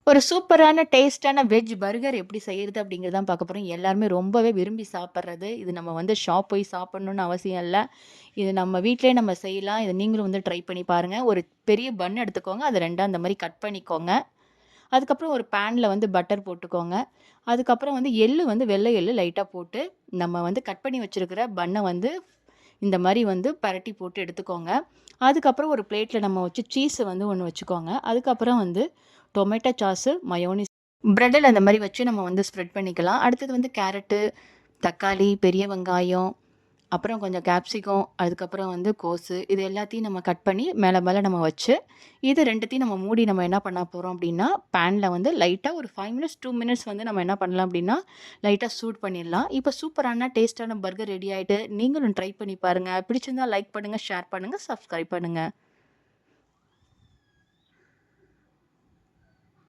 ஒரு சூப்பரான டேஸ்ட்டான வெஜ் பர்கர் எப்படி செய்யறது அப்படிங்கிறது தான் பார்க்க போறோம். எல்லாருமே ரொம்பவே விரும்பி சாப்பிடுறது. இது நம்ம வந்து ஷாப் போய் சாப்பிடணும்னு அவசியம் இல்ல. இது நம்ம வீட்லயே நம்ம செய்யலாம். இத நீங்களும் வந்து ட்ரை பண்ணி பாருங்க. ஒரு பெரிய பன் எடுத்துக்கோங்க. அத 2ஆ அந்த மாரி கட் பண்ணிக்கோங்க. அதுக்கப்புறம் ஒரு பேன்ல வந்து பட்டர் போட்டுக்கோங்க. அதுக்கப்புறம் வந்து எள்ளு வந்து வெள்ளை எள்ளு லைட்டா போட்டு, நம்ம வந்து கட் பண்ணி வச்சிருக்கிற பன்ன வந்து இந்த மாரி வந்து பெரட்டி போட்டு எடுத்துக்கோங்க. அதுக்கப்புறம் ஒரு பிளேட்ல நம்ம வச்சு சீஸ் வந்து ஒண்ணு வச்சுக்கோங்க. அதுக்கப்புறம் வந்து டொமேட்டோ சாஸு, மயோனைஸ் பிரெட்ல அந்த மாரி வச்சு நம்ம வந்து ஸ்ப்ரெட் பண்ணிக்கலாம். அடுத்தது வந்து கேரட்டு, தக்காளி, பெரிய வெங்காயம், அப்புறம் கொஞ்சம் கேப்சிகம், அதுக்கப்புறம் வந்து கோஸு இது எல்லாத்தையும் நம்ம கட் பண்ணி மேல மேல நம்ம வச்சு, இது 2த்தையும் நம்ம மூடி நம்ம என்ன பண்ண போறோம் அப்டின்னா, பேன்ல வந்து லைட்டா ஒரு 5 மினிட்ஸ், 2 மினிட்ஸ் வந்து நம்ம என்ன பண்ணலாம் அப்டின்னா, லைட்டா சூடு பண்ணிடலாம். இப்போ சூப்பரான டேஸ்ட்டான பர்கர் ரெடி ஆயிட்டு. நீங்களும் ட்ரை பண்ணி பாருங்க. பிடிச்சிருந்தா லைக் பண்ணுங்க, ஷேர் பண்ணுங்க, சப்ஸ்கிரைப் பண்ணுங்க.